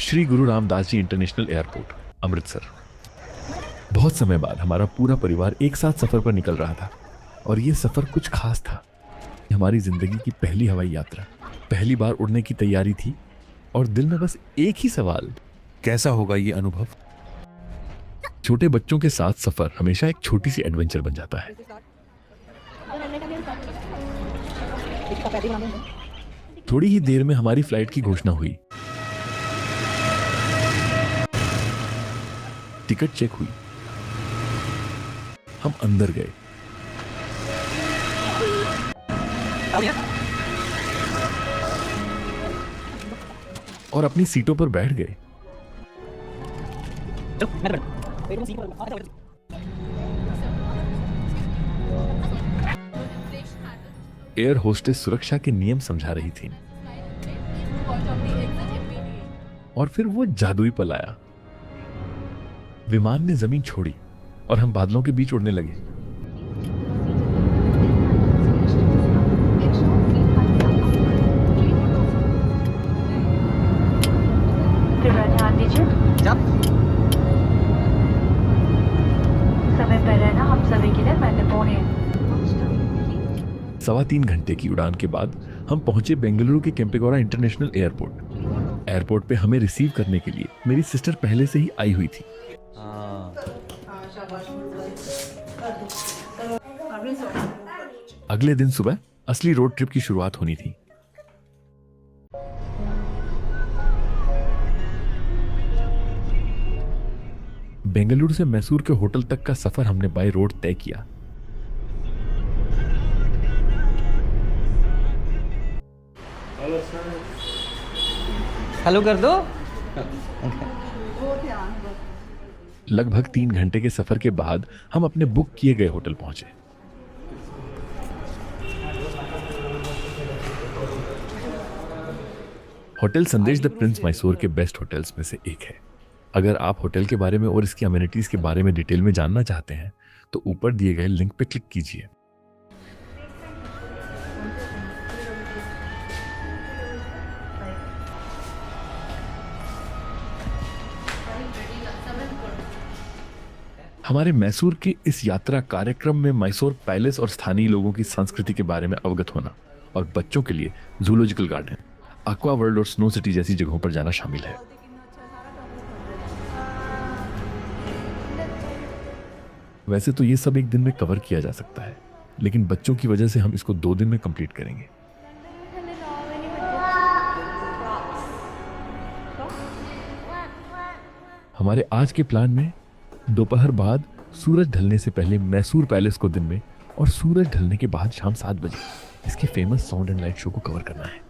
श्री गुरु Ramdas ji international airport, Amritsar. बहुत समय बाद हमारा पूरा परिवार एक साथ सफर पर निकल रहा था और ये सफर कुछ खास था। हमारी जिंदगी की पहली हवाई यात्रा, पहली बार उड़ने की तैयारी थी और दिल में बस एक ही सवाल, कैसा होगा ये अनुभव। छोटे बच्चों के साथ सफर हमेशा एक छोटी सी एडवेंचर बन जाता है। थोड़ी ही देर में हमारी फ्लाइट की घोषणा हुई। टिकट चेक हुई, हम अंदर गए। और अपनी सीटों पर बैठ गए। एयर होस्टेस सुरक्षा के नियम समझा रही थी और फिर वो जादुई पल आया। विमान ने जमीन छोड़ी और हम बादलों के बीच उड़ने लगे। ध्यान दीजिए, समय पर रहना हम सभी के लिए महत्वपूर्ण है। 3.25 घंटे की उड़ान के बाद हम पहुंचे बेंगलुरु के केम्पेगौड़ा इंटरनेशनल एयरपोर्ट। एयरपोर्ट पे हमें रिसीव करने के लिए मेरी सिस्टर पहले से ही आई हुई थी। अगले दिन सुबह असली रोड ट्रिप की शुरुआत होनी थी। बेंगलुरु से मैसूर के होटल तक का सफर हमने बाय रोड तय किया। हेलो कर दो। लगभग 3 घंटे के सफर के बाद हम अपने बुक किए गए होटल पहुंचे। होटल संदेश द प्रिंस मैसूर के बेस्ट होटल्स में से एक है। अगर आप होटल के बारे में और इसकी अमेनिटीज के बारे में डिटेल में जानना चाहते हैं तो ऊपर दिए गए लिंक पे क्लिक कीजिए। हमारे मैसूर के इस यात्रा कार्यक्रम में मैसूर पैलेस और स्थानीय लोगों की संस्कृति के बारे में अवगत होना और बच्चों के लिए जूलॉजिकल गार्डन, एक्वा वर्ल्ड और स्नो सिटी जैसी जगहों पर जाना शामिल है। वैसे तो ये सब एक दिन में कवर किया जा सकता है, लेकिन बच्चों की वजह से हम इसको 2 दिन में कंप्लीट करेंगे। हमारे आज के प्लान में दोपहर बाद सूरज ढलने से पहले मैसूर पैलेस को दिन में और सूरज ढलने के बाद शाम 7 बजे इसके famous sound and light show को कवर करना है।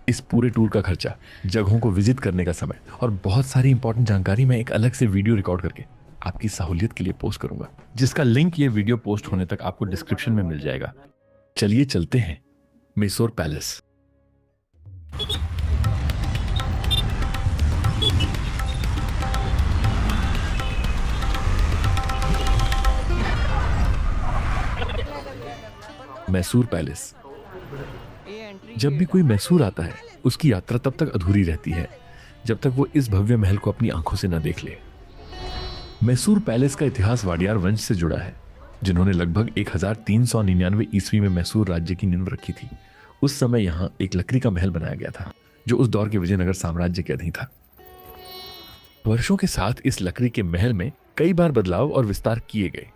इस पूरे टूर का खर्चा, जगहों को विजिट करने का समय और बहुत सारी इंपॉर्टेंट जानकारी मैं एक अलग से वीडियो रिकॉर्ड करके आपकी सहूलियत के लिए पोस्ट करूंगा, जिसका लिंक ये वीडियो पोस्ट होने तक आपको डिस्क्रिप्शन में मिल जाएगा। चलिए चलते हैं मैसूर पैलेस। मैसूर पैलेस। जब भी कोई मैसूर आता है उसकी यात्रा तब तक अधूरी रहती है जब तक वो इस भव्य महल को अपनी आंखों से न देख ले। मैसूर पैलेस का इतिहास वाडियार वंश से जुड़ा है, जिन्होंने लगभग 1399 ईस्वी में मैसूर राज्य की नींव रखी थी। उस समय यहाँ एक लकड़ी का महल बनाया गया था जो उस दौर के विजयनगर साम्राज्य के अधीन था। वर्षों के साथ इस लकड़ी के महल में कई बार बदलाव और विस्तार किए गए।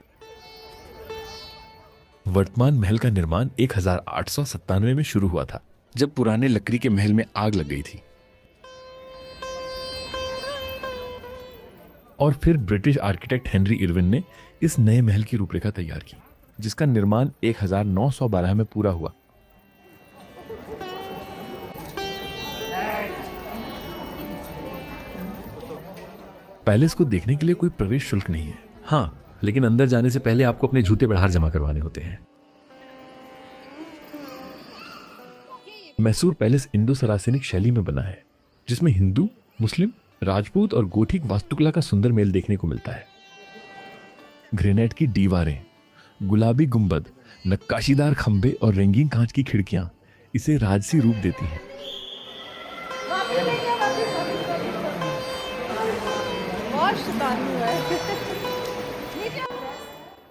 वर्तमान महल का निर्माण 1897 में शुरू हुआ था, जब पुराने लकड़ी के महल में आग लग गई थी। और फिर ब्रिटिश आर्किटेक्ट हेनरी इरविन ने इस नए महल की रूपरेखा तैयार की, जिसका निर्माण 1912 में पूरा हुआ। पैलेस को देखने के लिए कोई प्रवेश शुल्क नहीं है। हाँ, लेकिन अंदर जाने से पहले आपको अपने जूते बाहर जमा करवाने होते हैं। मैसूर पैलेस इंडो सरासेनिक शैली में बना है, जिसमें हिंदू, मुस्लिम, राजपूत और गोथिक वास्तुकला का सुंदर मेल देखने को मिलता है। ग्रेनाइट की दीवारें, गुलाबी गुंबद, नक्काशीदार खंभे और रंगीन कांच की खिड़कियां इसे राजसी रूप देती हैं।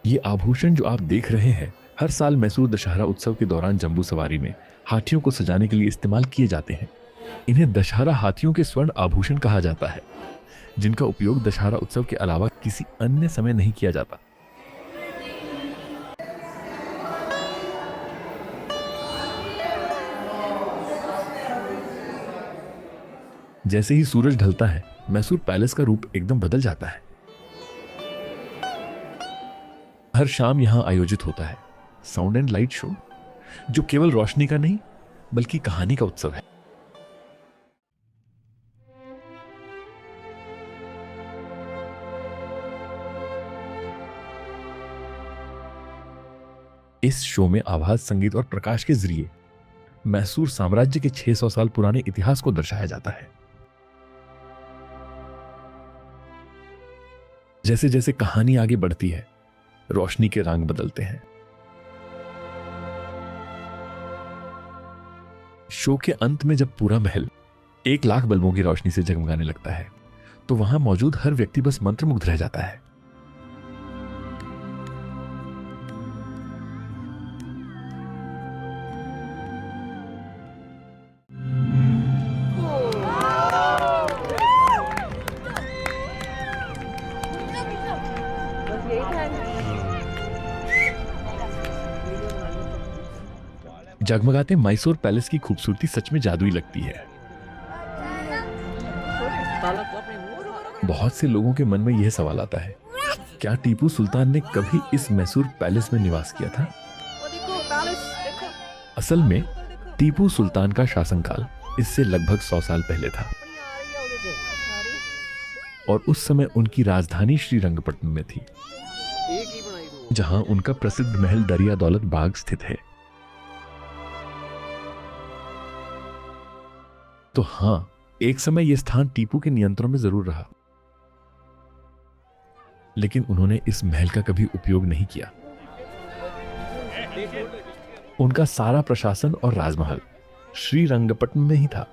ये आभूषण जो आप देख रहे हैं हर साल मैसूर दशहरा उत्सव के दौरान जंबू सवारी में हाथियों को सजाने के लिए इस्तेमाल किए जाते हैं। इन्हें दशहरा हाथियों के स्वर्ण आभूषण कहा जाता है, जिनका उपयोग दशहरा उत्सव के अलावा किसी अन्य समय नहीं किया जाता। जैसे ही सूरज ढलता है मैसूर पैलेस का रूप एकदम बदल जाता है। हर शाम यहां आयोजित होता है साउंड एंड लाइट शो, जो केवल रोशनी का नहीं बल्कि कहानी का उत्सव है। इस शो में आवाज, संगीत और प्रकाश के जरिए मैसूर साम्राज्य के 600 साल पुराने इतिहास को दर्शाया जाता है। जैसे जैसे कहानी आगे बढ़ती है रोशनी के रंग बदलते हैं। शो के अंत में जब पूरा महल 1 लाख बल्बों की रोशनी से जगमगाने लगता है तो वहां मौजूद हर व्यक्ति बस मंत्रमुग्ध रह जाता है। जगमगाते मैसूर पैलेस की खूबसूरती सच में जादुई लगती है। बहुत से लोगों के मन में यह सवाल आता है, क्या टीपू सुल्तान ने कभी इस मैसूर पैलेस में निवास किया था? असल में टीपू सुल्तान का शासनकाल इससे लगभग 100 साल पहले था और उस समय उनकी राजधानी श्रीरंगपट्टनम में थी, जहां उनका प्रसिद्ध महल दरिया दौलत बाग स्थित है। तो हां, एक समय यह स्थान टीपू के नियंत्रण में जरूर रहा, लेकिन उन्होंने इस महल का कभी उपयोग नहीं किया। उनका सारा प्रशासन और राजमहल श्रीरंगपट्टनम में ही था।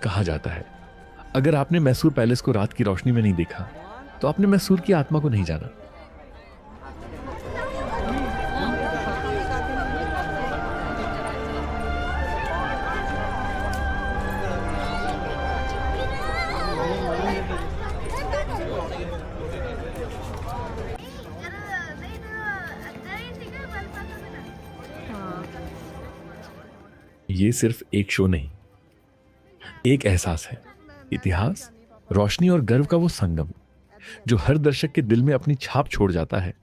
कहा जाता है, अगर आपने मैसूर पैलेस को रात की रोशनी में नहीं देखा तो आपने मैसूर की आत्मा को नहीं जाना। ये सिर्फ एक शो नहीं, एक एहसास है, इतिहास, रोशनी और गर्व का वो संगम जो हर दर्शक के दिल में अपनी छाप छोड़ जाता है।